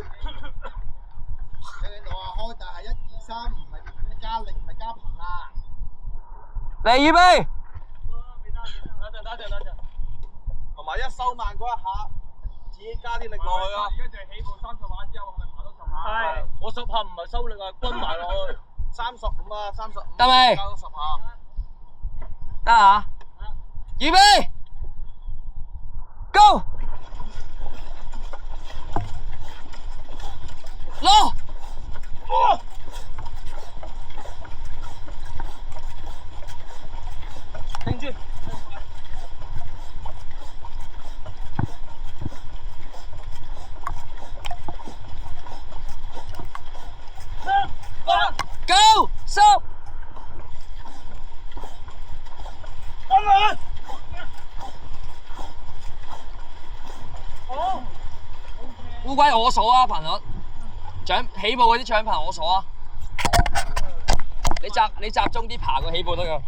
聽到啊，開大係1、2、3，唔係加力，唔係加頻啊！嚟預備。等陣，同埋一收慢嗰一下，自己加啲力落去啊！而家就係起步30下之後，係咪爬到10下？係，我10下唔係收力啊，均埋落去，35啊，35。得未？加到10下。得啊！預備 ，Go！ 攞！停住！Go！ stop！ 烏龜我數啊，頻率起步嗰啲搶頻我數啊，你集中啲爬個起步得㗎。